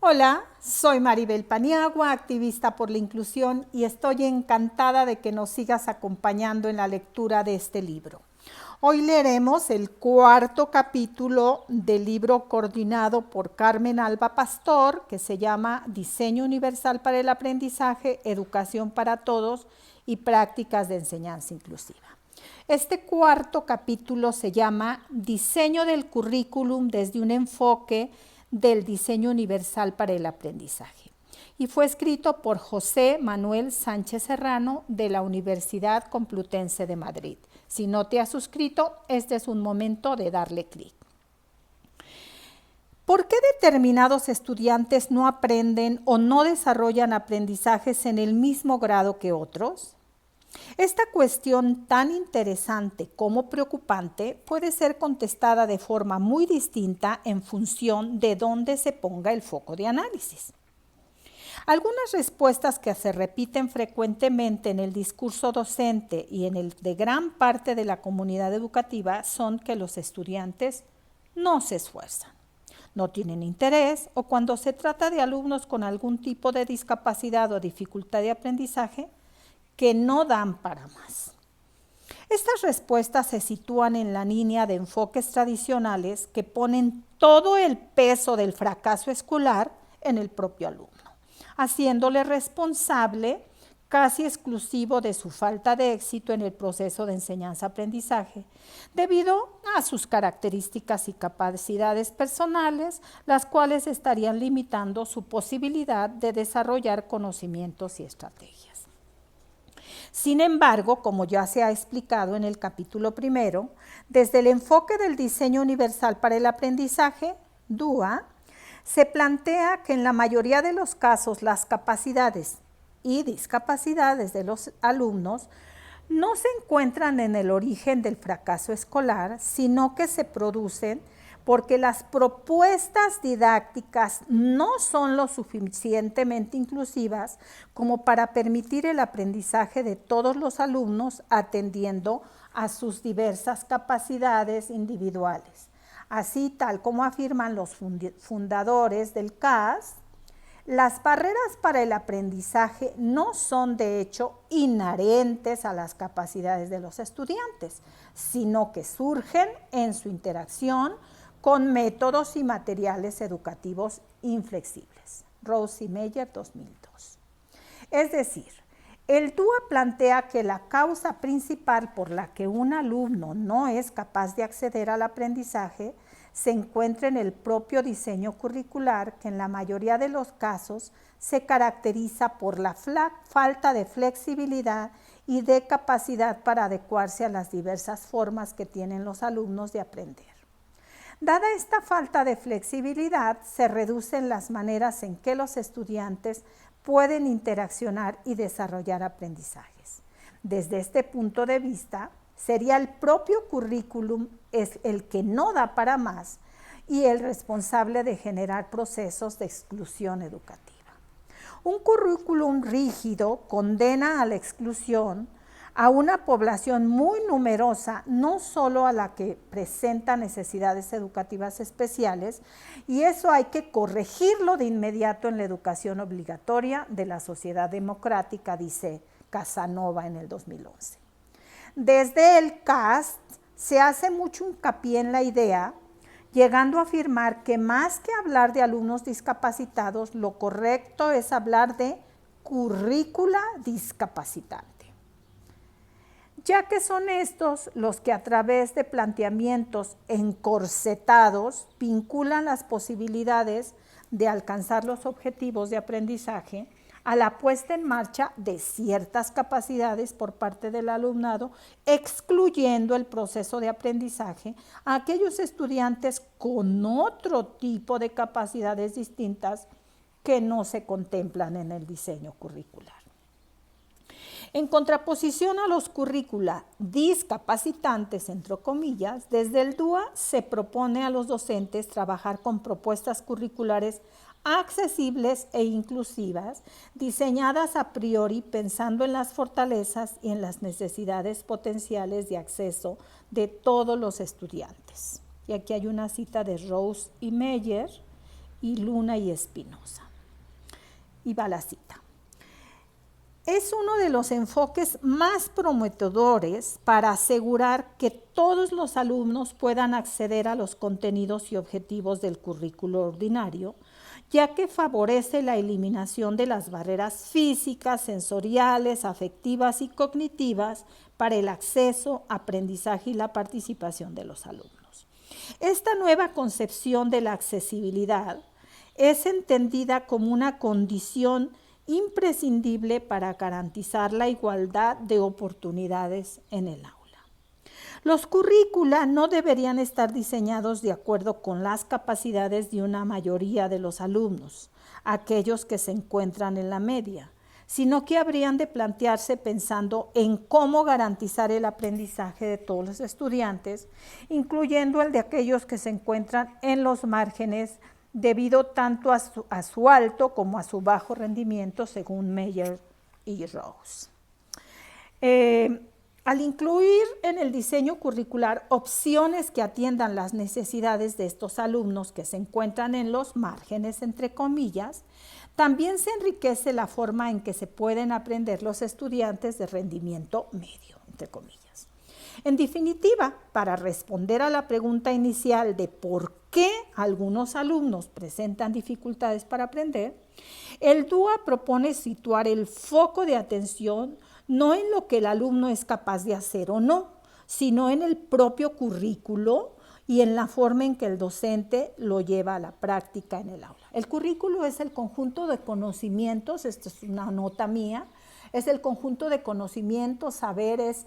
Hola, soy Maribel Paniagua, activista por la inclusión, y estoy encantada de que nos sigas acompañando en la lectura de este libro. Hoy leeremos el cuarto capítulo del libro coordinado por Carmen Alba Pastor, que se llama Diseño Universal para el Aprendizaje, Educación para Todos y Prácticas de Enseñanza Inclusiva. Este cuarto capítulo se llama Diseño del currículum desde un enfoque del diseño universal para el aprendizaje, y fue escrito por José Manuel Sánchez Serrano de la Universidad Complutense de Madrid. Si no te has suscrito, este es un momento de darle clic. ¿Por qué determinados estudiantes no aprenden o no desarrollan aprendizajes en el mismo grado que otros? Esta cuestión tan interesante como preocupante puede ser contestada de forma muy distinta en función de dónde se ponga el foco de análisis. Algunas respuestas que se repiten frecuentemente en el discurso docente y en el de gran parte de la comunidad educativa son que los estudiantes no se esfuerzan, no tienen interés, o cuando se trata de alumnos con algún tipo de discapacidad o dificultad de aprendizaje, que no dan para más. Estas respuestas se sitúan en la línea de enfoques tradicionales que ponen todo el peso del fracaso escolar en el propio alumno, haciéndole responsable casi exclusivo de su falta de éxito en el proceso de enseñanza-aprendizaje, debido a sus características y capacidades personales, las cuales estarían limitando su posibilidad de desarrollar conocimientos y estrategias. Sin embargo, como ya se ha explicado en el capítulo primero, desde el enfoque del diseño universal para el aprendizaje, DUA, se plantea que en la mayoría de los casos las capacidades y discapacidades de los alumnos no se encuentran en el origen del fracaso escolar, sino que se producen porque las propuestas didácticas no son lo suficientemente inclusivas como para permitir el aprendizaje de todos los alumnos atendiendo a sus diversas capacidades individuales. Así, tal como afirman los fundadores del CAS, las barreras para el aprendizaje no son de hecho inherentes a las capacidades de los estudiantes, sino que surgen en su interacción con métodos y materiales educativos inflexibles. Rose y Meyer, 2002. Es decir, el DUA plantea que la causa principal por la que un alumno no es capaz de acceder al aprendizaje se encuentra en el propio diseño curricular, que en la mayoría de los casos se caracteriza por la falta de flexibilidad y de capacidad para adecuarse a las diversas formas que tienen los alumnos de aprender. Dada esta falta de flexibilidad, se reducen las maneras en que los estudiantes pueden interaccionar y desarrollar aprendizajes. Desde este punto de vista, sería el propio currículum el que no da para más y el responsable de generar procesos de exclusión educativa. Un currículum rígido condena a la exclusión a una población muy numerosa, no solo a la que presenta necesidades educativas especiales, y eso hay que corregirlo de inmediato en la educación obligatoria de la sociedad democrática, dice Casanova en el 2011. Desde el CAST se hace mucho hincapié en la idea, llegando a afirmar que más que hablar de alumnos discapacitados, lo correcto es hablar de currícula discapacitante, ya que son estos los que a través de planteamientos encorsetados vinculan las posibilidades de alcanzar los objetivos de aprendizaje a la puesta en marcha de ciertas capacidades por parte del alumnado, excluyendo el proceso de aprendizaje a aquellos estudiantes con otro tipo de capacidades distintas que no se contemplan en el diseño curricular. En contraposición a los currícula discapacitantes, entre comillas, desde el DUA se propone a los docentes trabajar con propuestas curriculares accesibles e inclusivas, diseñadas a priori pensando en las fortalezas y en las necesidades potenciales de acceso de todos los estudiantes. Y aquí hay una cita de Rose y Meyer y Luna y Espinosa. Y va la cita. Es uno de los enfoques más prometedores para asegurar que todos los alumnos puedan acceder a los contenidos y objetivos del currículo ordinario, ya que favorece la eliminación de las barreras físicas, sensoriales, afectivas y cognitivas para el acceso, aprendizaje y la participación de los alumnos. Esta nueva concepción de la accesibilidad es entendida como una condición imprescindible para garantizar la igualdad de oportunidades en el aula. Los currícula no deberían estar diseñados de acuerdo con las capacidades de una mayoría de los alumnos, aquellos que se encuentran en la media, sino que habrían de plantearse pensando en cómo garantizar el aprendizaje de todos los estudiantes, incluyendo el de aquellos que se encuentran en los márgenes debido tanto a su alto como a su bajo rendimiento, según Meyer y Rose. Al incluir en el diseño curricular opciones que atiendan las necesidades de estos alumnos que se encuentran en los márgenes, entre comillas, también se enriquece la forma en que se pueden aprender los estudiantes de rendimiento medio, entre comillas. En definitiva, para responder a la pregunta inicial de por qué algunos alumnos presentan dificultades para aprender, el DUA propone situar el foco de atención no en lo que el alumno es capaz de hacer o no, sino en el propio currículo y en la forma en que el docente lo lleva a la práctica en el aula. El currículo es el conjunto de conocimientos, esto es una nota mía, es el conjunto de conocimientos, saberes,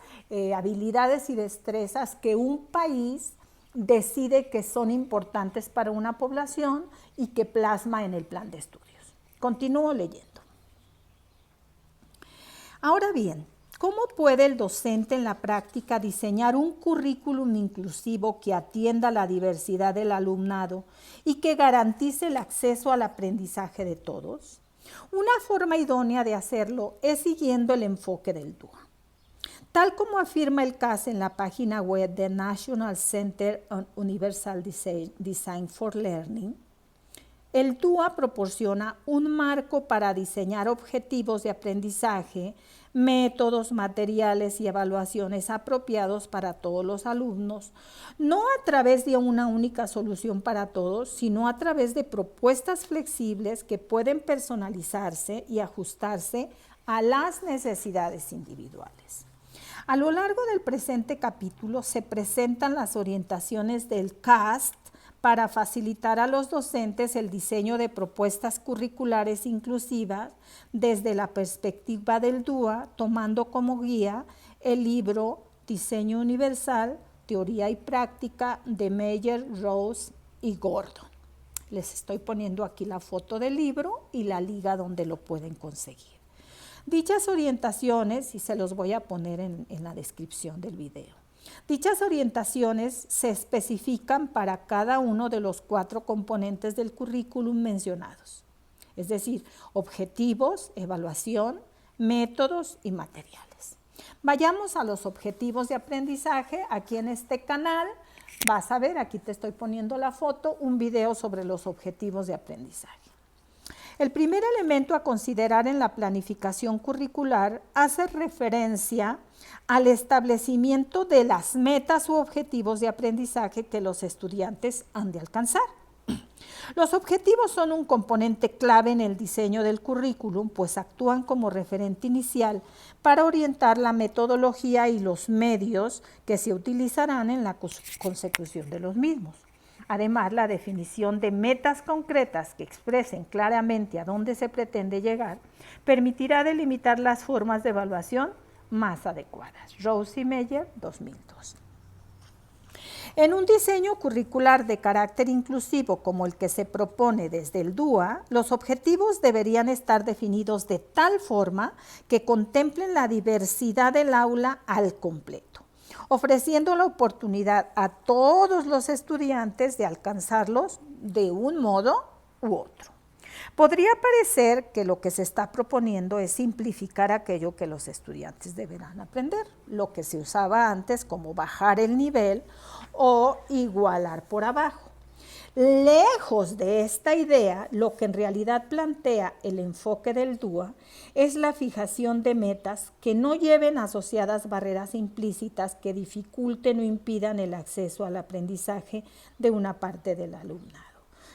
habilidades y destrezas que un país decide que son importantes para una población y que plasma en el plan de estudios. Continúo leyendo. Ahora bien, ¿cómo puede el docente en la práctica diseñar un currículum inclusivo que atienda la diversidad del alumnado y que garantice el acceso al aprendizaje de todos? Una forma idónea de hacerlo es siguiendo el enfoque del DUA. Tal como afirma el CAS en la página web de National Center on Universal Design for Learning, el DUA proporciona un marco para diseñar objetivos de aprendizaje, métodos, materiales y evaluaciones apropiados para todos los alumnos, no a través de una única solución para todos, sino a través de propuestas flexibles que pueden personalizarse y ajustarse a las necesidades individuales. A lo largo del presente capítulo se presentan las orientaciones del CAST para facilitar a los docentes el diseño de propuestas curriculares inclusivas desde la perspectiva del DUA, tomando como guía el libro Diseño Universal, Teoría y Práctica de Meyer, Rose y Gordon. Les estoy poniendo aquí la foto del libro y la liga donde lo pueden conseguir. Dichas orientaciones, y se los voy a poner en la descripción del video. Dichas orientaciones se especifican para cada uno de los 4 componentes del currículum mencionados, es decir, objetivos, evaluación, métodos y materiales. Vayamos a los objetivos de aprendizaje. Aquí en este canal vas a ver, aquí te estoy poniendo la foto, un video sobre los objetivos de aprendizaje. El primer elemento a considerar en la planificación curricular hace referencia al establecimiento de las metas u objetivos de aprendizaje que los estudiantes han de alcanzar. Los objetivos son un componente clave en el diseño del currículum, pues actúan como referente inicial para orientar la metodología y los medios que se utilizarán en la consecución de los mismos. Además, la definición de metas concretas que expresen claramente a dónde se pretende llegar permitirá delimitar las formas de evaluación más adecuadas. Rose y Meyer, 2002. En un diseño curricular de carácter inclusivo como el que se propone desde el DUA, los objetivos deberían estar definidos de tal forma que contemplen la diversidad del aula al completo, ofreciendo la oportunidad a todos los estudiantes de alcanzarlos de un modo u otro. Podría parecer que lo que se está proponiendo es simplificar aquello que los estudiantes deberán aprender, lo que se usaba antes como bajar el nivel o igualar por abajo. Lejos de esta idea, lo que en realidad plantea el enfoque del DUA es la fijación de metas que no lleven asociadas barreras implícitas que dificulten o impidan el acceso al aprendizaje de una parte del alumnado.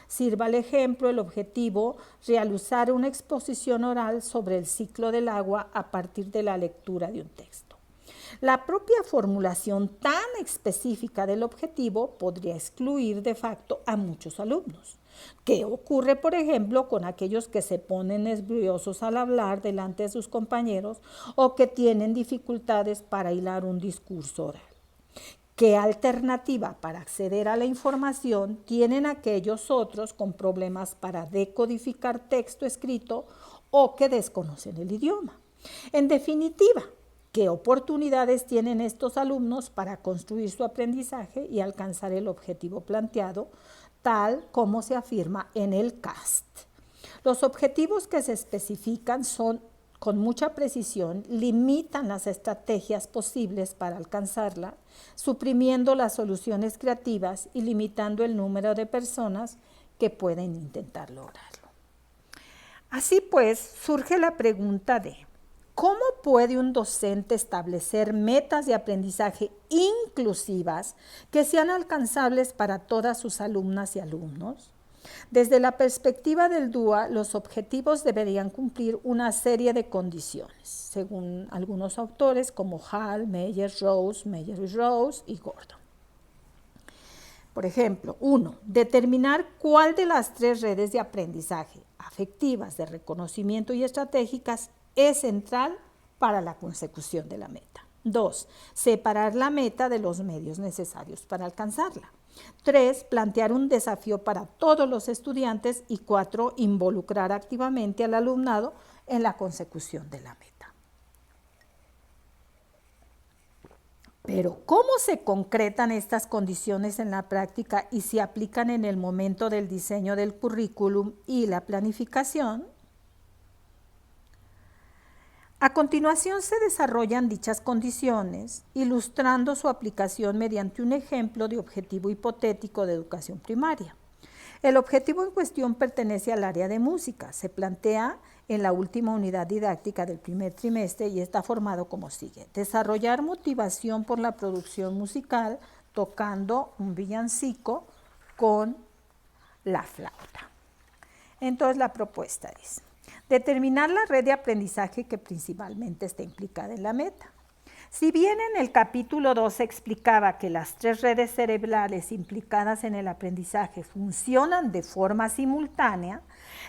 Sirva el ejemplo, el objetivo, realizar una exposición oral sobre el ciclo del agua a partir de la lectura de un texto. La propia formulación tan específica del objetivo podría excluir de facto a muchos alumnos. ¿Qué ocurre, por ejemplo, con aquellos que se ponen nerviosos al hablar delante de sus compañeros o que tienen dificultades para hilar un discurso oral? ¿Qué alternativa para acceder a la información tienen aquellos otros con problemas para decodificar texto escrito o que desconocen el idioma? En definitiva, ¿qué oportunidades tienen estos alumnos para construir su aprendizaje y alcanzar el objetivo planteado, tal como se afirma en el CAST? Los objetivos que se especifican son con mucha precisión, limitan las estrategias posibles para alcanzarla, suprimiendo las soluciones creativas y limitando el número de personas que pueden intentar lograrlo. Así pues, surge la pregunta de ¿cómo puede un docente establecer metas de aprendizaje inclusivas que sean alcanzables para todas sus alumnas y alumnos? Desde la perspectiva del DUA, los objetivos deberían cumplir una serie de condiciones, según algunos autores como Hall, Meyer y Rose y Gordon. Por ejemplo, 1. Determinar cuál de las 3 redes de aprendizaje, afectivas, de reconocimiento y estratégicas, es central para la consecución de la meta. 2. Separar la meta de los medios necesarios para alcanzarla. 3. Plantear un desafío para todos los estudiantes. Y 4. Involucrar activamente al alumnado en la consecución de la meta. Pero, ¿cómo se concretan estas condiciones en la práctica y se aplican en el momento del diseño del currículum y la planificación? A continuación se desarrollan dichas condiciones, ilustrando su aplicación mediante un ejemplo de objetivo hipotético de educación primaria. El objetivo en cuestión pertenece al área de música. Se plantea en la última unidad didáctica del primer trimestre y está formado como sigue. Desarrollar motivación por la producción musical tocando un villancico con la flauta. Entonces la propuesta es determinar la red de aprendizaje que principalmente está implicada en la meta. Si bien en el capítulo 2 se explicaba que las 3 redes cerebrales implicadas en el aprendizaje funcionan de forma simultánea,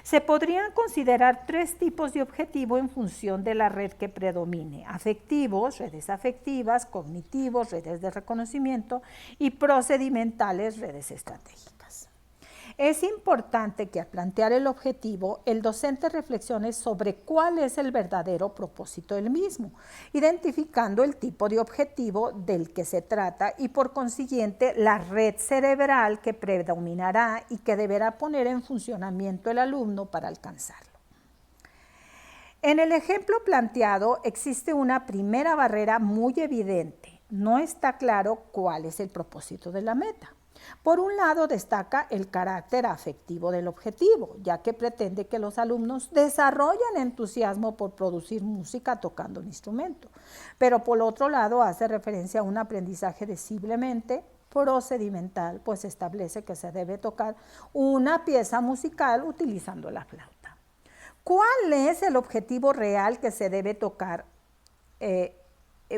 se podrían considerar 3 tipos de objetivo en función de la red que predomine: afectivos, redes afectivas; cognitivos, redes de reconocimiento; y procedimentales, redes estratégicas. Es importante que al plantear el objetivo, el docente reflexione sobre cuál es el verdadero propósito del mismo, identificando el tipo de objetivo del que se trata y por consiguiente la red cerebral que predominará y que deberá poner en funcionamiento el alumno para alcanzarlo. En el ejemplo planteado existe una primera barrera muy evidente. No está claro cuál es el propósito de la meta. Por un lado, destaca el carácter afectivo del objetivo, ya que pretende que los alumnos desarrollen entusiasmo por producir música tocando un instrumento. Pero por otro lado, hace referencia a un aprendizaje decididamente procedimental, pues establece que se debe tocar una pieza musical utilizando la flauta. ¿Cuál es el objetivo real que se debe tocar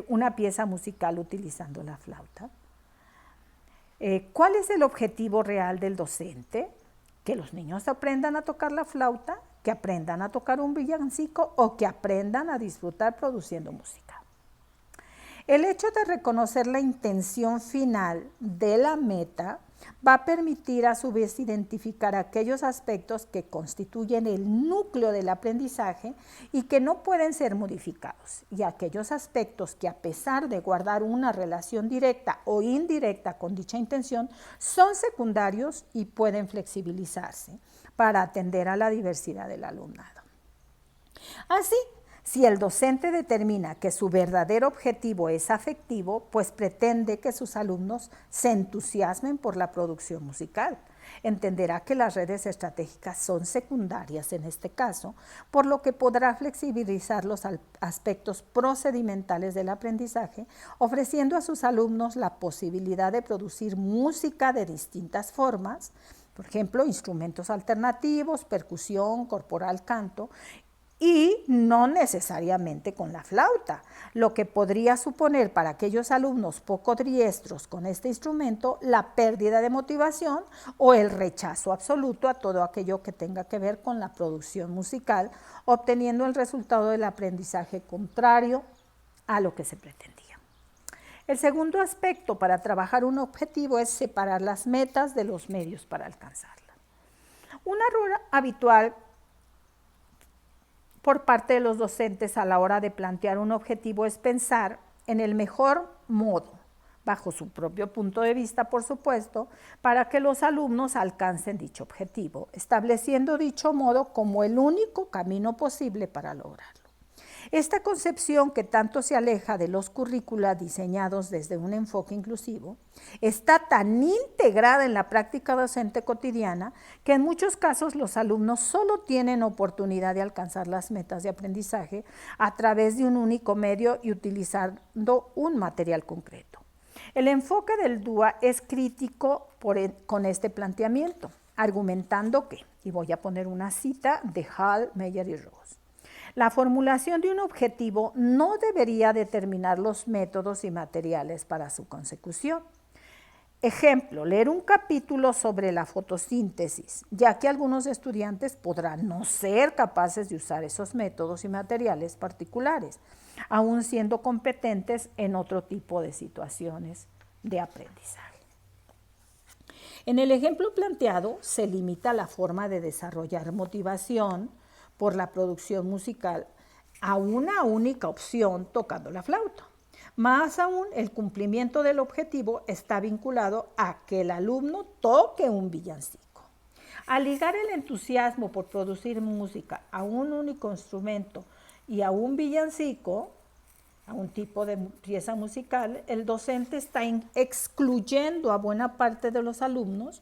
una pieza musical utilizando la flauta? ¿Cuál es el objetivo real del docente? ¿Que los niños aprendan a tocar la flauta? ¿Que aprendan a tocar un villancico? ¿O que aprendan a disfrutar produciendo música? El hecho de reconocer la intención final de la meta va a permitir a su vez identificar aquellos aspectos que constituyen el núcleo del aprendizaje y que no pueden ser modificados, y aquellos aspectos que, a pesar de guardar una relación directa o indirecta con dicha intención, son secundarios y pueden flexibilizarse para atender a la diversidad del alumnado. Así, si el docente determina que su verdadero objetivo es afectivo, pues pretende que sus alumnos se entusiasmen por la producción musical. Entenderá que las redes estratégicas son secundarias en este caso, por lo que podrá flexibilizar los aspectos procedimentales del aprendizaje, ofreciendo a sus alumnos la posibilidad de producir música de distintas formas, por ejemplo, instrumentos alternativos, percusión, corporal, canto, y no necesariamente con la flauta, lo que podría suponer para aquellos alumnos poco diestros con este instrumento la pérdida de motivación o el rechazo absoluto a todo aquello que tenga que ver con la producción musical, obteniendo el resultado del aprendizaje contrario a lo que se pretendía. El segundo aspecto para trabajar un objetivo es separar las metas de los medios para alcanzarla. Un error habitual por parte de los docentes a la hora de plantear un objetivo es pensar en el mejor modo, bajo su propio punto de vista, por supuesto, para que los alumnos alcancen dicho objetivo, estableciendo dicho modo como el único camino posible para lograrlo. Esta concepción, que tanto se aleja de los currícula diseñados desde un enfoque inclusivo, está tan integrada en la práctica docente cotidiana que en muchos casos los alumnos solo tienen oportunidad de alcanzar las metas de aprendizaje a través de un único medio y utilizando un material concreto. El enfoque del DUA es crítico con este planteamiento, argumentando que, y voy a poner una cita de Hall, Meyer y Ross, la formulación de un objetivo no debería determinar los métodos y materiales para su consecución. Ejemplo, leer un capítulo sobre la fotosíntesis, ya que algunos estudiantes podrán no ser capaces de usar esos métodos y materiales particulares, aun siendo competentes en otro tipo de situaciones de aprendizaje. En el ejemplo planteado se limita la forma de desarrollar motivación por la producción musical a una única opción, tocando la flauta. Más aún, el cumplimiento del objetivo está vinculado a que el alumno toque un villancico. Al ligar el entusiasmo por producir música a un único instrumento y a un villancico, a un tipo de pieza musical, el docente está excluyendo a buena parte de los alumnos.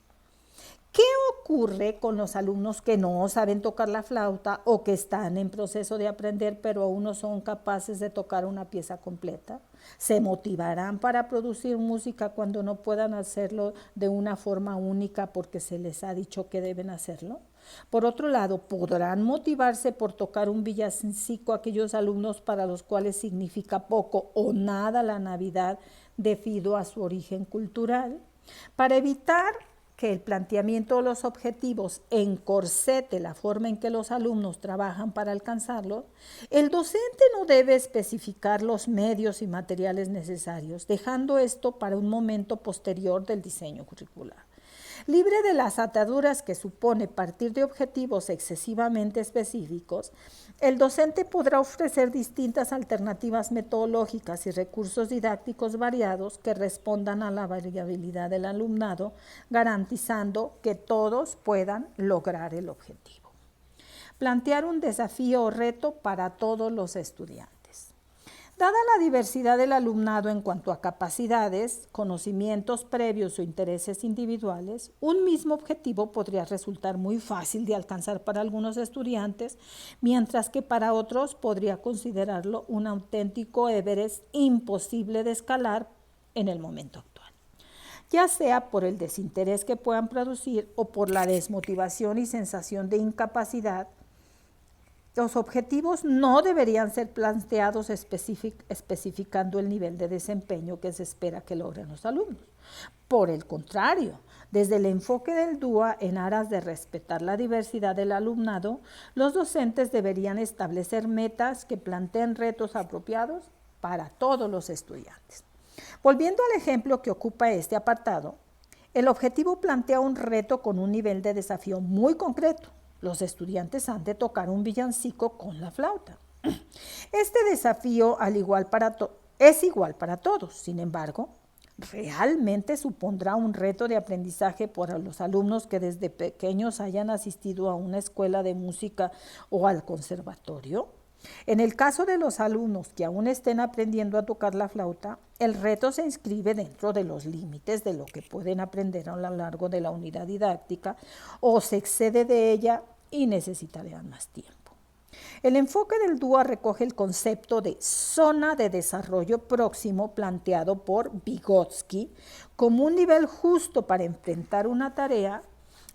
¿Qué ocurre con los alumnos que no saben tocar la flauta o que están en proceso de aprender pero aún no son capaces de tocar una pieza completa? ¿Se motivarán para producir música cuando no puedan hacerlo de una forma única porque se les ha dicho que deben hacerlo? Por otro lado, ¿podrán motivarse por tocar un villancico aquellos alumnos para los cuales significa poco o nada la Navidad debido a su origen cultural? Para evitar que el planteamiento de los objetivos encorsete la forma en que los alumnos trabajan para alcanzarlos, el docente no debe especificar los medios y materiales necesarios, dejando esto para un momento posterior del diseño curricular. Libre de las ataduras que supone partir de objetivos excesivamente específicos, el docente podrá ofrecer distintas alternativas metodológicas y recursos didácticos variados que respondan a la variabilidad del alumnado, garantizando que todos puedan lograr el objetivo. Plantear un desafío o reto para todos los estudiantes. Dada la diversidad del alumnado en cuanto a capacidades, conocimientos previos o intereses individuales, un mismo objetivo podría resultar muy fácil de alcanzar para algunos estudiantes, mientras que para otros podría considerarlo un auténtico Everest imposible de escalar en el momento actual, ya sea por el desinterés que puedan producir o por la desmotivación y sensación de incapacidad. Los objetivos no deberían ser planteados especificando el nivel de desempeño que se espera que logren los alumnos. Por el contrario, desde el enfoque del DUA en aras de respetar la diversidad del alumnado, los docentes deberían establecer metas que planteen retos apropiados para todos los estudiantes. Volviendo al ejemplo que ocupa este apartado, el objetivo plantea un reto con un nivel de desafío muy concreto. Los estudiantes han de tocar un villancico con la flauta. Este desafío es igual para todos, sin embargo, ¿realmente supondrá un reto de aprendizaje para los alumnos que desde pequeños hayan asistido a una escuela de música o al conservatorio? En el caso de los alumnos que aún estén aprendiendo a tocar la flauta, el reto se inscribe dentro de los límites de lo que pueden aprender a lo largo de la unidad didáctica o se excede de ella y necesitarían más tiempo. El enfoque del DUA recoge el concepto de zona de desarrollo próximo planteado por Vygotsky como un nivel justo para enfrentar una tarea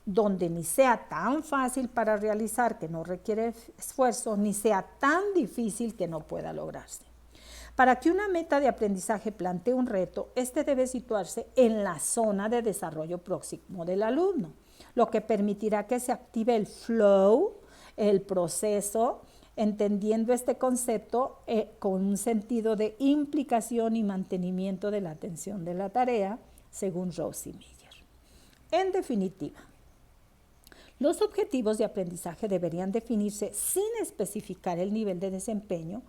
donde ni sea tan fácil para realizar que no requiere esfuerzo, ni sea tan difícil que no pueda lograrse. Para que una meta de aprendizaje plantee un reto, este debe situarse en la zona de desarrollo próximo del alumno, lo que permitirá que se active el flow, el proceso, entendiendo este concepto con un sentido de implicación y mantenimiento de la atención de la tarea, según Rose y Miller. En definitiva, los objetivos de aprendizaje deberían definirse sin especificar el nivel de desempeño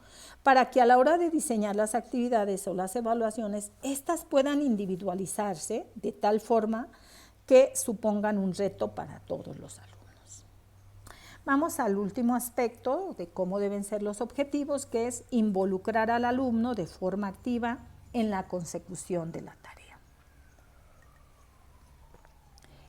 para que a la hora de diseñar las actividades o las evaluaciones, éstas puedan individualizarse de tal forma que supongan un reto para todos los alumnos. Vamos al último aspecto de cómo deben ser los objetivos, que es involucrar al alumno de forma activa en la consecución de la tarea.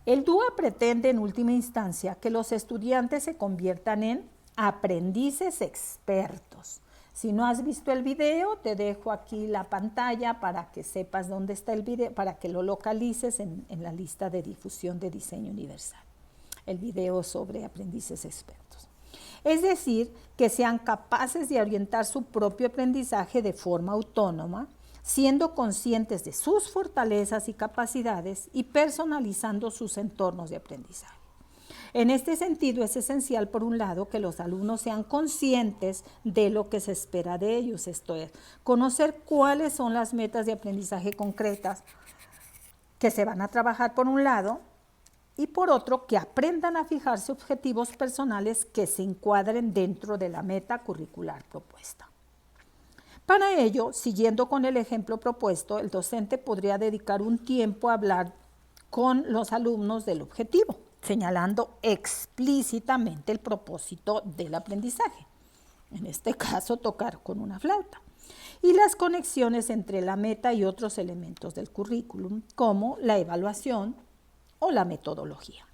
El DUA pretende en última instancia que los estudiantes se conviertan en aprendices expertos. Si no has visto el video, te dejo aquí la pantalla para que sepas dónde está el video, para que lo localices en la lista de difusión de Diseño Universal. El video sobre aprendices expertos. Es decir, que sean capaces de orientar su propio aprendizaje de forma autónoma, siendo conscientes de sus fortalezas y capacidades y personalizando sus entornos de aprendizaje. En este sentido, es esencial, por un lado, que los alumnos sean conscientes de lo que se espera de ellos, esto es, conocer cuáles son las metas de aprendizaje concretas que se van a trabajar por un lado, y por otro, que aprendan a fijarse objetivos personales que se encuadren dentro de la meta curricular propuesta. Para ello, siguiendo con el ejemplo propuesto, el docente podría dedicar un tiempo a hablar con los alumnos del objetivo, señalando explícitamente el propósito del aprendizaje, en este caso tocar con una flauta, y las conexiones entre la meta y otros elementos del currículum, como la evaluación o la metodología.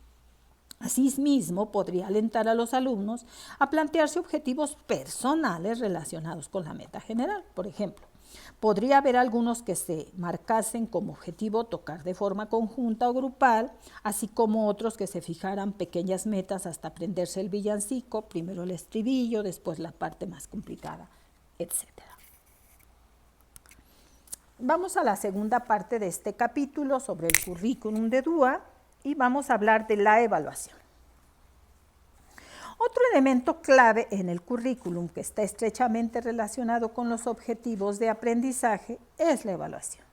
Asimismo, podría alentar a los alumnos a plantearse objetivos personales relacionados con la meta general. Por ejemplo, podría haber algunos que se marcasen como objetivo tocar de forma conjunta o grupal, así como otros que se fijaran pequeñas metas hasta aprenderse el villancico, primero el estribillo, después la parte más complicada, etc. Vamos a la segunda parte de este capítulo sobre el currículum de DUA y vamos a hablar de la evaluación. Otro elemento clave en el currículum que está estrechamente relacionado con los objetivos de aprendizaje es la evaluación.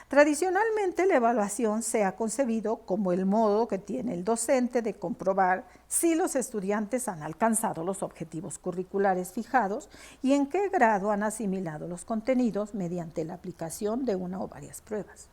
Tradicionalmente, la evaluación se ha concebido como el modo que tiene el docente de comprobar si los estudiantes han alcanzado los objetivos curriculares fijados y en qué grado han asimilado los contenidos mediante la aplicación de una o varias pruebas.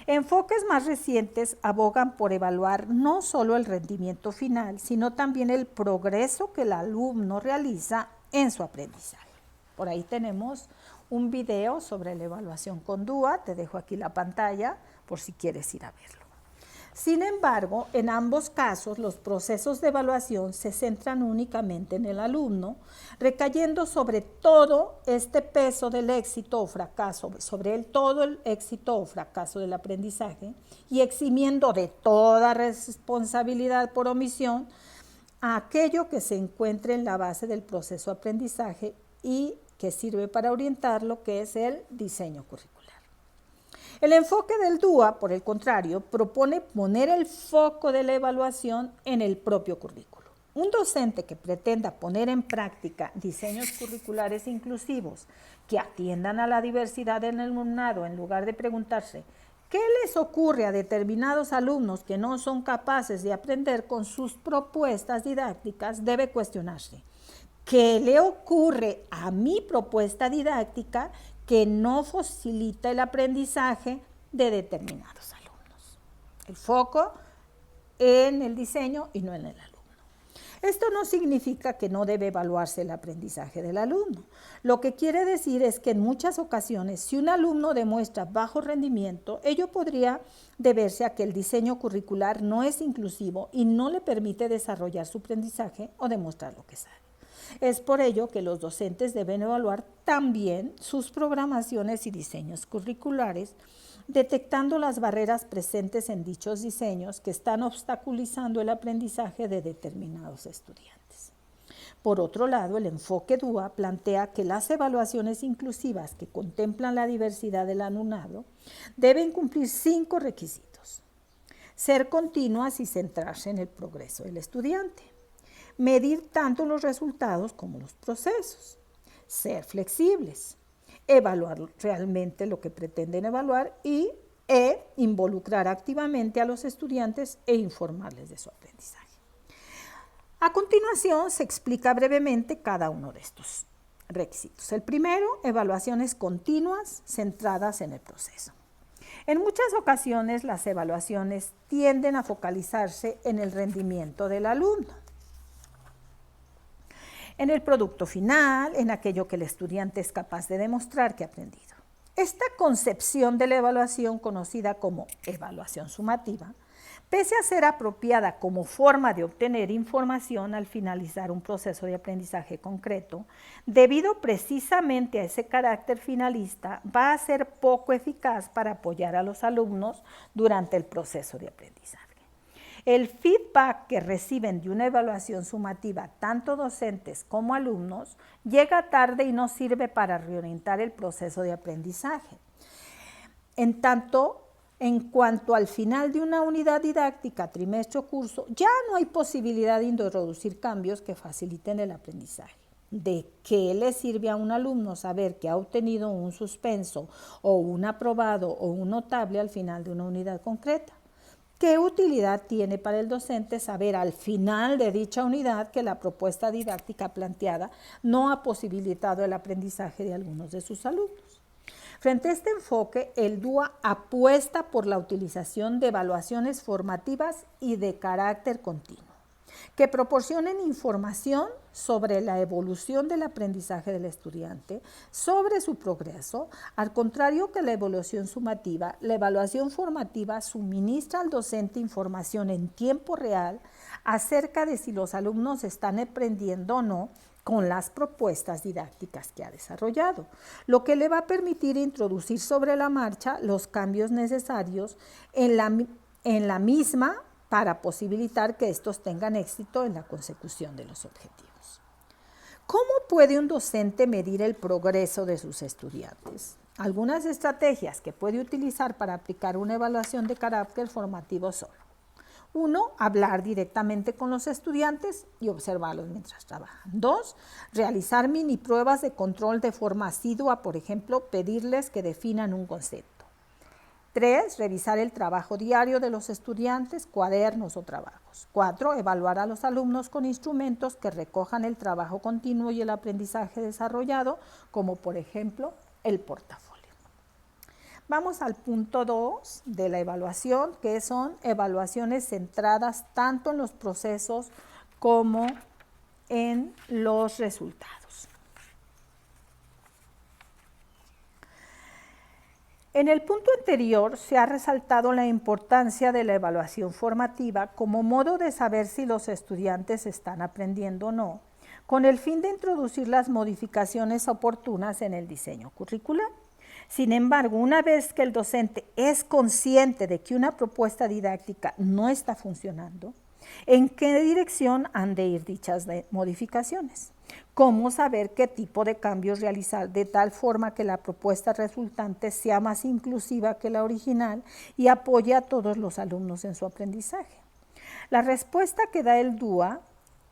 Enfoques más recientes abogan por evaluar no solo el rendimiento final, sino también el progreso que el alumno realiza en su aprendizaje. Por ahí tenemos un video sobre la evaluación con DUA, te dejo aquí la pantalla por si quieres ir a verlo. Sin embargo, en ambos casos, los procesos de evaluación se centran únicamente en el alumno, recayendo sobre todo este peso del éxito o fracaso, sobre todo el éxito o fracaso del aprendizaje, y eximiendo de toda responsabilidad por omisión a aquello que se encuentre en la base del proceso de aprendizaje y que sirve para orientarlo, que es el diseño curricular. El enfoque del DUA, por el contrario, propone poner el foco de la evaluación en el propio currículo. Un docente que pretenda poner en práctica diseños curriculares inclusivos que atiendan a la diversidad del alumnado en lugar de preguntarse ¿qué les ocurre a determinados alumnos que no son capaces de aprender con sus propuestas didácticas? Debe cuestionarse ¿qué le ocurre a mi propuesta didáctica que no facilita el aprendizaje de determinados alumnos? El foco en el diseño y no en el alumno. Esto no significa que no debe evaluarse el aprendizaje del alumno. Lo que quiere decir es que en muchas ocasiones, si un alumno demuestra bajo rendimiento, ello podría deberse a que el diseño curricular no es inclusivo y no le permite desarrollar su aprendizaje o demostrar lo que sabe. Es por ello que los docentes deben evaluar también sus programaciones y diseños curriculares, detectando las barreras presentes en dichos diseños que están obstaculizando el aprendizaje de determinados estudiantes. Por otro lado, el enfoque DUA plantea que las evaluaciones inclusivas que contemplan la diversidad del alumnado deben cumplir 5 requisitos: ser continuas y centrarse en el progreso del estudiante, medir tanto los resultados como los procesos, ser flexibles, evaluar realmente lo que pretenden evaluar y involucrar activamente a los estudiantes e informarles de su aprendizaje. A continuación se explica brevemente cada uno de estos requisitos. El primero, evaluaciones continuas centradas en el proceso. En muchas ocasiones las evaluaciones tienden a focalizarse en el rendimiento del alumno, en el producto final, en aquello que el estudiante es capaz de demostrar que ha aprendido. Esta concepción de la evaluación, conocida como evaluación sumativa, pese a ser apropiada como forma de obtener información al finalizar un proceso de aprendizaje concreto, debido precisamente a ese carácter finalista, va a ser poco eficaz para apoyar a los alumnos durante el proceso de aprendizaje. El feedback que reciben de una evaluación sumativa, tanto docentes como alumnos, llega tarde y no sirve para reorientar el proceso de aprendizaje. En cuanto al final de una unidad didáctica, trimestre o curso, ya no hay posibilidad de introducir cambios que faciliten el aprendizaje. ¿De qué le sirve a un alumno saber que ha obtenido un suspenso o un aprobado o un notable al final de una unidad concreta? ¿Qué utilidad tiene para el docente saber al final de dicha unidad que la propuesta didáctica planteada no ha posibilitado el aprendizaje de algunos de sus alumnos? Frente a este enfoque, el DUA apuesta por la utilización de evaluaciones formativas y de carácter continuo, que proporcionen información sobre la evolución del aprendizaje del estudiante, sobre su progreso, al contrario que la evaluación sumativa. La evaluación formativa suministra al docente información en tiempo real acerca de si los alumnos están aprendiendo o no con las propuestas didácticas que ha desarrollado, lo que le va a permitir introducir sobre la marcha los cambios necesarios en la misma para posibilitar que estos tengan éxito en la consecución de los objetivos. ¿Cómo puede un docente medir el progreso de sus estudiantes? Algunas estrategias que puede utilizar para aplicar una evaluación de carácter formativo son: 1. Hablar directamente con los estudiantes y observarlos mientras trabajan. 2. Realizar mini pruebas de control de forma asidua, por ejemplo, pedirles que definan un concepto. 3. Revisar el trabajo diario de los estudiantes, cuadernos o trabajos. 4. Evaluar a los alumnos con instrumentos que recojan el trabajo continuo y el aprendizaje desarrollado, como por ejemplo el portafolio. Vamos al punto 2 de la evaluación, que son evaluaciones centradas tanto en los procesos como en los resultados. En el punto anterior se ha resaltado la importancia de la evaluación formativa como modo de saber si los estudiantes están aprendiendo o no, con el fin de introducir las modificaciones oportunas en el diseño curricular. Sin embargo, una vez que el docente es consciente de que una propuesta didáctica no está funcionando, ¿en qué dirección han de ir dichas modificaciones? ¿Cómo saber qué tipo de cambios realizar de tal forma que la propuesta resultante sea más inclusiva que la original y apoye a todos los alumnos en su aprendizaje? La respuesta que da el DUA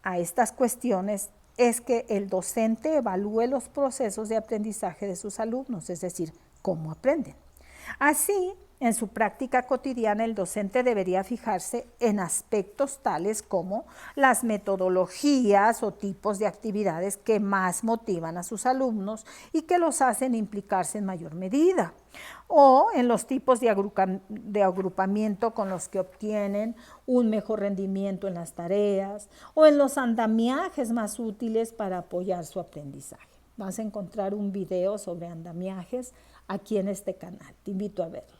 a estas cuestiones es que el docente evalúe los procesos de aprendizaje de sus alumnos, es decir, cómo aprenden. Así, en su práctica cotidiana, el docente debería fijarse en aspectos tales como las metodologías o tipos de actividades que más motivan a sus alumnos y que los hacen implicarse en mayor medida, o en los tipos de agrupamiento con los que obtienen un mejor rendimiento en las tareas, o en los andamiajes más útiles para apoyar su aprendizaje. Vas a encontrar un video sobre andamiajes aquí en este canal, te invito a verlo.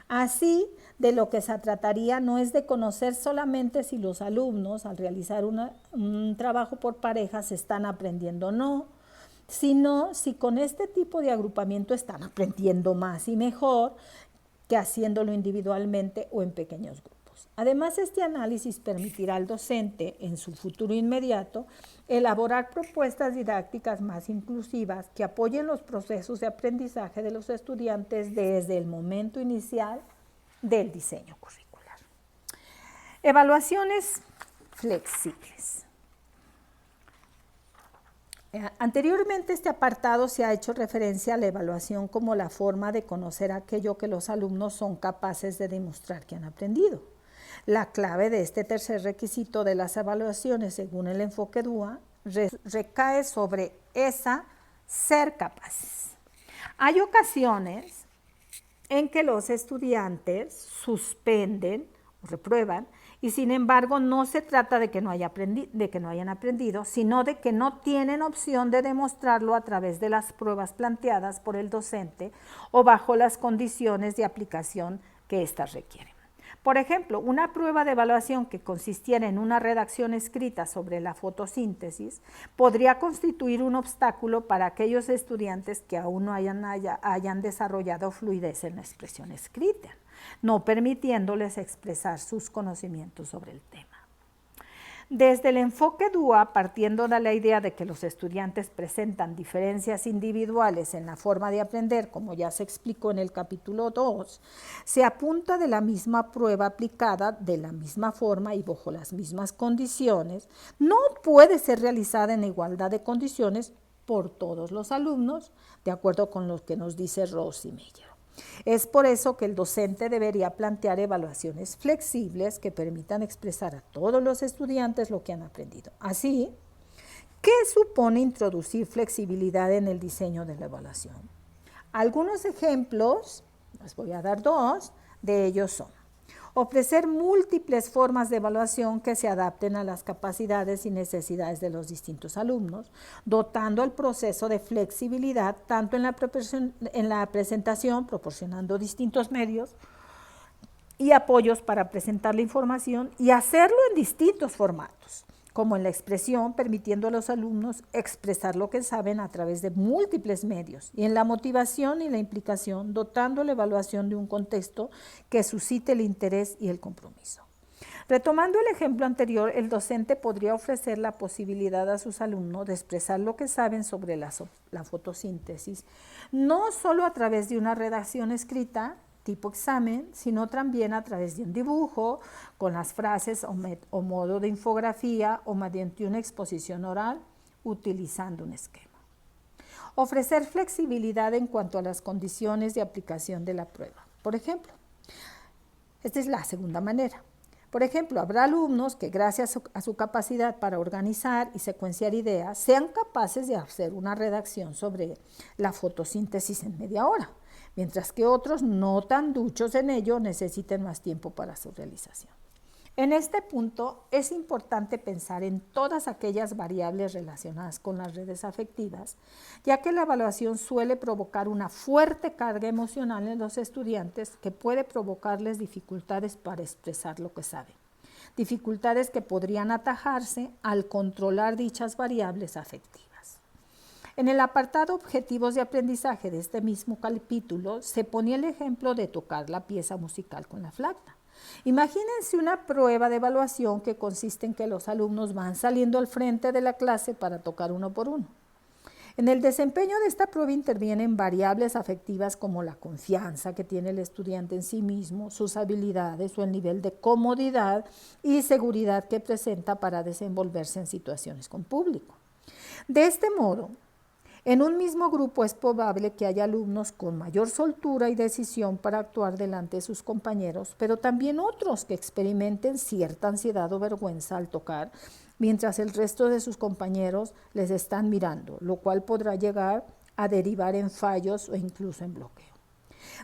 Así, de lo que se trataría no es de conocer solamente si los alumnos al realizar un trabajo por parejas están aprendiendo o no, sino si con este tipo de agrupamiento están aprendiendo más y mejor que haciéndolo individualmente o en pequeños grupos. Además, este análisis permitirá al docente, en su futuro inmediato, elaborar propuestas didácticas más inclusivas que apoyen los procesos de aprendizaje de los estudiantes desde el momento inicial del diseño curricular. Evaluaciones flexibles. Anteriormente este apartado se ha hecho referencia a la evaluación como la forma de conocer aquello que los alumnos son capaces de demostrar que han aprendido. La clave de este tercer requisito de las evaluaciones, según el enfoque DUA, recae sobre esa ser capaces. Hay ocasiones en que los estudiantes suspenden o reprueban y sin embargo no se trata de que no hayan aprendido, sino de que no tienen opción de demostrarlo a través de las pruebas planteadas por el docente o bajo las condiciones de aplicación que éstas requieren. Por ejemplo, una prueba de evaluación que consistiera en una redacción escrita sobre la fotosíntesis podría constituir un obstáculo para aquellos estudiantes que aún no hayan desarrollado fluidez en la expresión escrita, no permitiéndoles expresar sus conocimientos sobre el tema. Desde el enfoque DUA, partiendo de la idea de que los estudiantes presentan diferencias individuales en la forma de aprender, como ya se explicó en el capítulo 2, se apunta de la misma prueba aplicada de la misma forma y bajo las mismas condiciones, no puede ser realizada en igualdad de condiciones por todos los alumnos, de acuerdo con lo que nos dice Ross y Meyer. Es por eso que el docente debería plantear evaluaciones flexibles que permitan expresar a todos los estudiantes lo que han aprendido. Así, ¿qué supone introducir flexibilidad en el diseño de la evaluación? Algunos ejemplos, les voy a dar dos, de ellos son: ofrecer múltiples formas de evaluación que se adapten a las capacidades y necesidades de los distintos alumnos, dotando el proceso de flexibilidad tanto en la presentación, proporcionando distintos medios y apoyos para presentar la información y hacerlo en distintos formatos, como en la expresión, permitiendo a los alumnos expresar lo que saben a través de múltiples medios, y en la motivación y la implicación, dotando la evaluación de un contexto que suscite el interés y el compromiso. Retomando el ejemplo anterior, el docente podría ofrecer la posibilidad a sus alumnos de expresar lo que saben sobre la fotosíntesis, no solo a través de una redacción escrita, tipo examen, sino también a través de un dibujo, con las frases o modo de infografía o mediante una exposición oral, utilizando un esquema. Ofrecer flexibilidad en cuanto a las condiciones de aplicación de la prueba. Por ejemplo, esta es la segunda manera. Por ejemplo, habrá alumnos que gracias a su capacidad para organizar y secuenciar ideas, sean capaces de hacer una redacción sobre la fotosíntesis en media hora, mientras que otros, no tan duchos en ello, necesiten más tiempo para su realización. En este punto es importante pensar en todas aquellas variables relacionadas con las redes afectivas, ya que la evaluación suele provocar una fuerte carga emocional en los estudiantes que puede provocarles dificultades para expresar lo que saben, dificultades que podrían atajarse al controlar dichas variables afectivas. En el apartado Objetivos de aprendizaje de este mismo capítulo se ponía el ejemplo de tocar la pieza musical con la flauta. Imagínense una prueba de evaluación que consiste en que los alumnos van saliendo al frente de la clase para tocar uno por uno. En el desempeño de esta prueba intervienen variables afectivas como la confianza que tiene el estudiante en sí mismo, sus habilidades o el nivel de comodidad y seguridad que presenta para desenvolverse en situaciones con público. De este modo, En un mismo grupo es probable que haya alumnos con mayor soltura y decisión para actuar delante de sus compañeros, pero también otros que experimenten cierta ansiedad o vergüenza al tocar, mientras el resto de sus compañeros les están mirando, lo cual podrá llegar a derivar en fallos o incluso en bloqueo.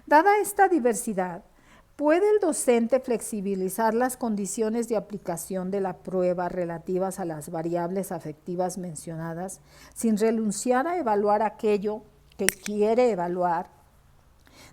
Dada esta diversidad, ¿puede el docente flexibilizar las condiciones de aplicación de la prueba relativas a las variables afectivas mencionadas sin renunciar a evaluar aquello que quiere evaluar,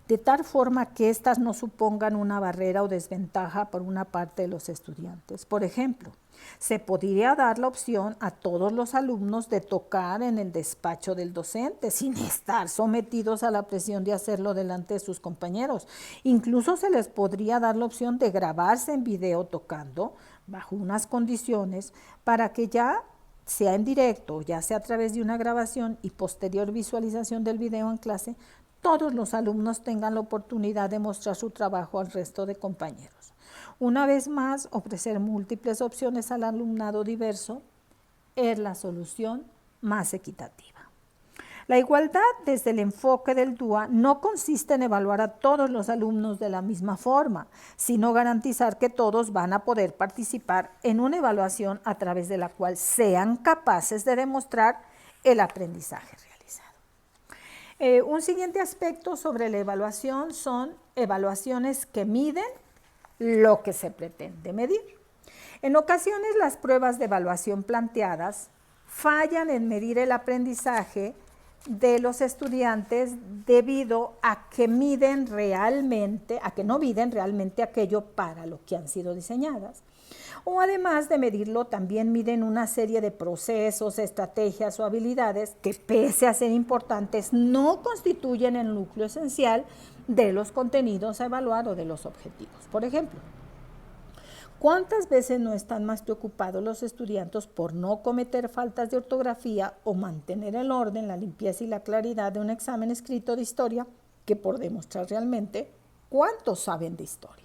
de tal forma que éstas no supongan una barrera o desventaja por una parte de los estudiantes? Por ejemplo, se podría dar la opción a todos los alumnos de tocar en el despacho del docente sin estar sometidos a la presión de hacerlo delante de sus compañeros. Incluso se les podría dar la opción de grabarse en video tocando bajo unas condiciones para que ya sea en directo, ya sea a través de una grabación y posterior visualización del video en clase, todos los alumnos tengan la oportunidad de mostrar su trabajo al resto de compañeros. Una vez más, ofrecer múltiples opciones al alumnado diverso es la solución más equitativa. La igualdad desde el enfoque del DUA no consiste en evaluar a todos los alumnos de la misma forma, sino garantizar que todos van a poder participar en una evaluación a través de la cual sean capaces de demostrar el aprendizaje realizado. Un siguiente aspecto sobre la evaluación son evaluaciones que miden lo que se pretende medir. En ocasiones las pruebas de evaluación planteadas fallan en medir el aprendizaje de los estudiantes debido a que no miden realmente aquello para lo que han sido diseñadas. O además de medirlo, también miden una serie de procesos, estrategias o habilidades que, pese a ser importantes, no constituyen el núcleo esencial de los contenidos a evaluar o de los objetivos. Por ejemplo, ¿cuántas veces no están más preocupados los estudiantes por no cometer faltas de ortografía o mantener el orden, la limpieza y la claridad de un examen escrito de historia que por demostrar realmente cuánto saben de historia?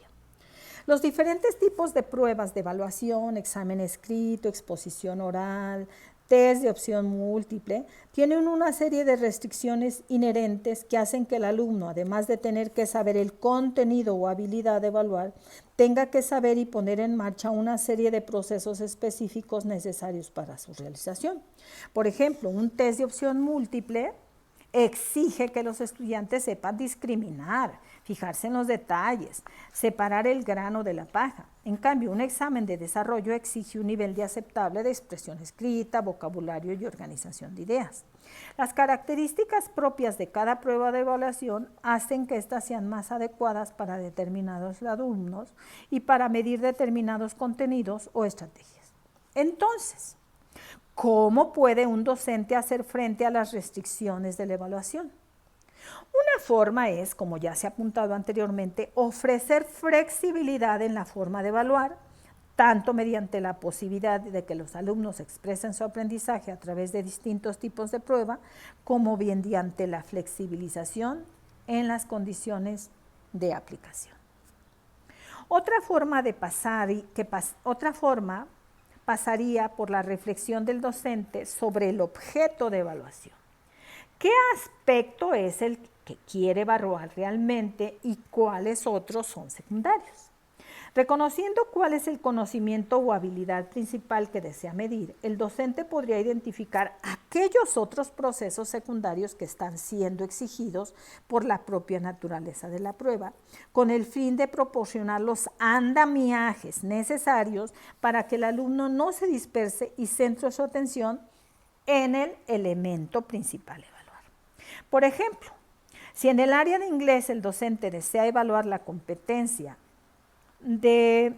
Los diferentes tipos de pruebas de evaluación, examen escrito, exposición oral, test de opción múltiple, tienen una serie de restricciones inherentes que hacen que el alumno, además de tener que saber el contenido o habilidad de evaluar, tenga que saber y poner en marcha una serie de procesos específicos necesarios para su realización. Por ejemplo, un test de opción múltiple exige que los estudiantes sepan discriminar, fijarse en los detalles, separar el grano de la paja. En cambio, un examen de desarrollo exige un nivel de aceptable de expresión escrita, vocabulario y organización de ideas. Las características propias de cada prueba de evaluación hacen que éstas sean más adecuadas para determinados alumnos y para medir determinados contenidos o estrategias. Entonces, ¿cómo puede un docente hacer frente a las restricciones de la evaluación? Una forma es, como ya se ha apuntado anteriormente, ofrecer flexibilidad en la forma de evaluar, tanto mediante la posibilidad de que los alumnos expresen su aprendizaje a través de distintos tipos de prueba, como mediante la flexibilización en las condiciones de aplicación. Otra forma pasaría por la reflexión del docente sobre el objeto de evaluación. ¿Qué aspecto es el que quiere evaluar realmente y cuáles otros son secundarios? Reconociendo cuál es el conocimiento o habilidad principal que desea medir, el docente podría identificar aquellos otros procesos secundarios que están siendo exigidos por la propia naturaleza de la prueba, con el fin de proporcionar los andamiajes necesarios para que el alumno no se disperse y centre su atención en el elemento principal a evaluar. Por ejemplo, si en el área de inglés el docente desea evaluar la competencia de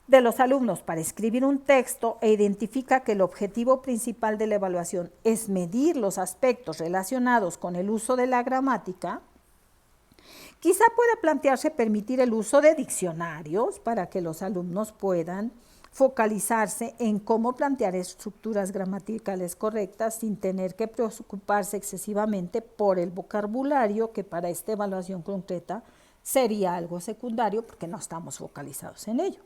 los alumnos para escribir un texto e identifica que el objetivo principal de la evaluación es medir los aspectos relacionados con el uso de la gramática, quizá pueda plantearse permitir el uso de diccionarios para que los alumnos puedan focalizarse en cómo plantear estructuras gramaticales correctas sin tener que preocuparse excesivamente por el vocabulario que para esta evaluación concreta sería algo secundario porque no estamos focalizados en ello.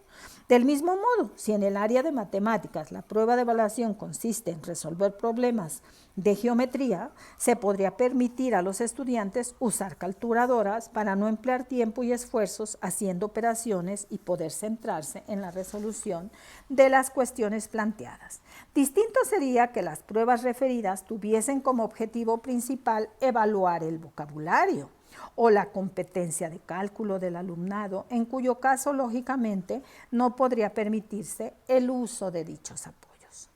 Del mismo modo, si en el área de matemáticas la prueba de evaluación consiste en resolver problemas de geometría, se podría permitir a los estudiantes usar calculadoras para no emplear tiempo y esfuerzos haciendo operaciones y poder centrarse en la resolución de las cuestiones planteadas. Distinto sería que las pruebas referidas tuviesen como objetivo principal evaluar el vocabulario o la competencia de cálculo del alumnado, en cuyo caso, lógicamente, no podría permitirse el uso de dichos apoyos.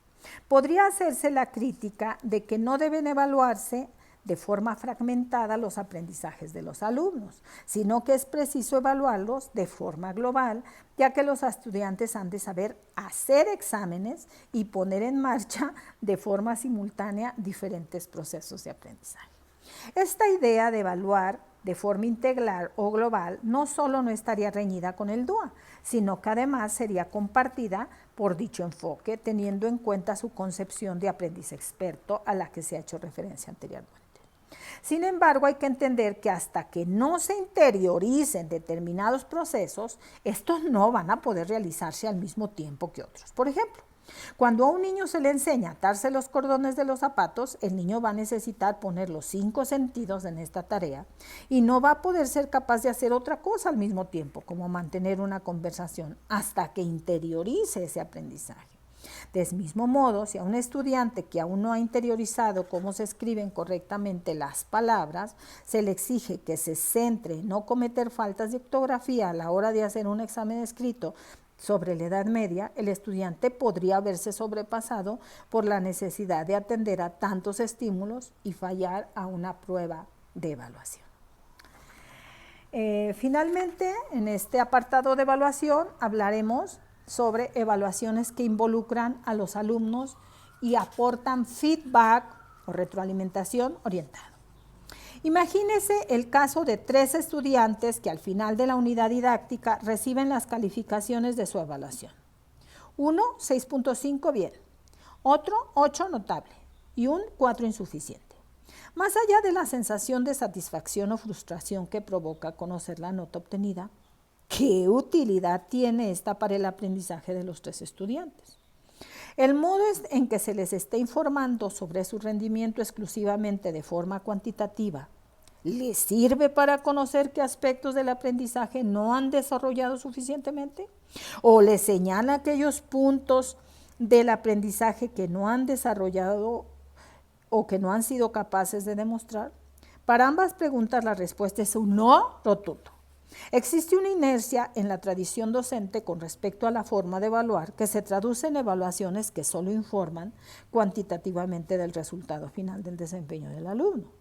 Podría hacerse la crítica de que no deben evaluarse de forma fragmentada los aprendizajes de los alumnos, sino que es preciso evaluarlos de forma global, ya que los estudiantes han de saber hacer exámenes y poner en marcha de forma simultánea diferentes procesos de aprendizaje. Esta idea de evaluar de forma integral o global no solo no estaría reñida con el DUA, sino que además sería compartida por dicho enfoque, teniendo en cuenta su concepción de aprendiz experto a la que se ha hecho referencia anteriormente. Sin embargo, hay que entender que hasta que no se interioricen determinados procesos, estos no van a poder realizarse al mismo tiempo que otros. Por ejemplo, cuando a un niño se le enseña a atarse los cordones de los zapatos, el niño va a necesitar poner los 5 sentidos en esta tarea y no va a poder ser capaz de hacer otra cosa al mismo tiempo, como mantener una conversación, hasta que interiorice ese aprendizaje. Del mismo modo, si a un estudiante que aún no ha interiorizado cómo se escriben correctamente las palabras, se le exige que se centre en no cometer faltas de ortografía a la hora de hacer un examen escrito sobre la Edad Media, el estudiante podría verse sobrepasado por la necesidad de atender a tantos estímulos y fallar a una prueba de evaluación. Finalmente, en este apartado de evaluación hablaremos sobre evaluaciones que involucran a los alumnos y aportan feedback o retroalimentación orientada. Imagínese el caso de 3 estudiantes que al final de la unidad didáctica reciben las calificaciones de su evaluación. Uno, 6.5 bien, otro, 8 notable y un 4 insuficiente. Más allá de la sensación de satisfacción o frustración que provoca conocer la nota obtenida, ¿qué utilidad tiene esta para el aprendizaje de los 3 estudiantes? El modo en que se les esté informando sobre su rendimiento exclusivamente de forma cuantitativa, ¿les sirve para conocer qué aspectos del aprendizaje no han desarrollado suficientemente? ¿O les señala aquellos puntos del aprendizaje que no han desarrollado o que no han sido capaces de demostrar? Para ambas preguntas la respuesta es un no rotundo. Existe una inercia en la tradición docente con respecto a la forma de evaluar que se traduce en evaluaciones que solo informan cuantitativamente del resultado final del desempeño del alumno.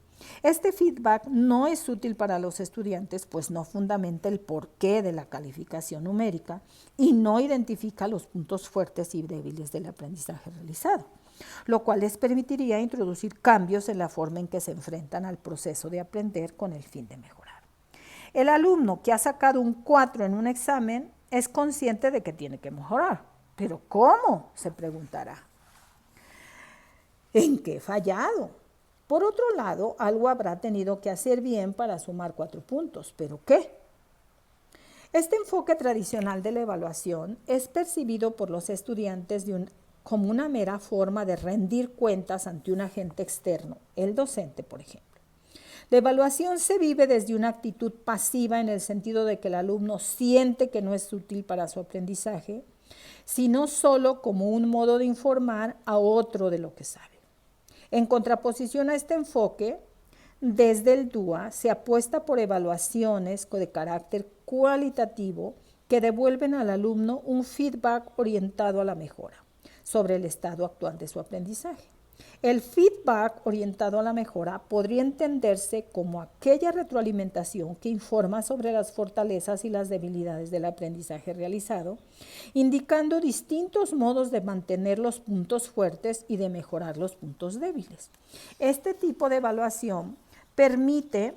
Este feedback no es útil para los estudiantes, pues no fundamenta el porqué de la calificación numérica y no identifica los puntos fuertes y débiles del aprendizaje realizado, lo cual les permitiría introducir cambios en la forma en que se enfrentan al proceso de aprender con el fin de mejorar. El alumno que ha sacado un 4 en un examen es consciente de que tiene que mejorar. ¿Pero cómo?, se preguntará. ¿En qué he fallado? Por otro lado, algo habrá tenido que hacer bien para sumar 4 puntos. ¿Pero qué? Este enfoque tradicional de la evaluación es percibido por los estudiantes como una mera forma de rendir cuentas ante un agente externo, el docente, por ejemplo. La evaluación se vive desde una actitud pasiva en el sentido de que el alumno siente que no es útil para su aprendizaje, sino solo como un modo de informar a otro de lo que sabe. En contraposición a este enfoque, desde el DUA se apuesta por evaluaciones de carácter cualitativo que devuelven al alumno un feedback orientado a la mejora sobre el estado actual de su aprendizaje. El feedback orientado a la mejora podría entenderse como aquella retroalimentación que informa sobre las fortalezas y las debilidades del aprendizaje realizado, indicando distintos modos de mantener los puntos fuertes y de mejorar los puntos débiles. Este tipo de evaluación permite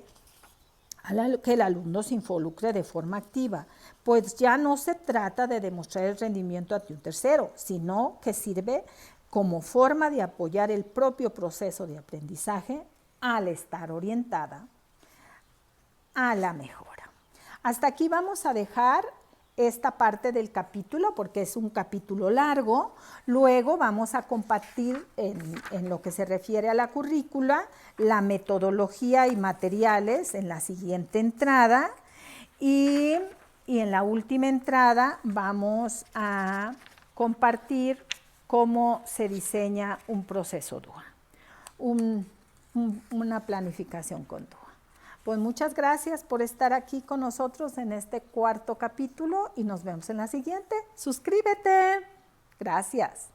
que el alumno se involucre de forma activa, pues ya no se trata de demostrar el rendimiento ante un tercero, sino que sirve como forma de apoyar el propio proceso de aprendizaje al estar orientada a la mejora. Hasta aquí vamos a dejar esta parte del capítulo porque es un capítulo largo. Luego vamos a compartir en lo que se refiere a la currícula, la metodología y materiales en la siguiente entrada y en la última entrada vamos a compartir cómo se diseña un proceso DUA, una planificación con DUA. Pues muchas gracias por estar aquí con nosotros en este cuarto capítulo y nos vemos en la siguiente. Suscríbete. Gracias.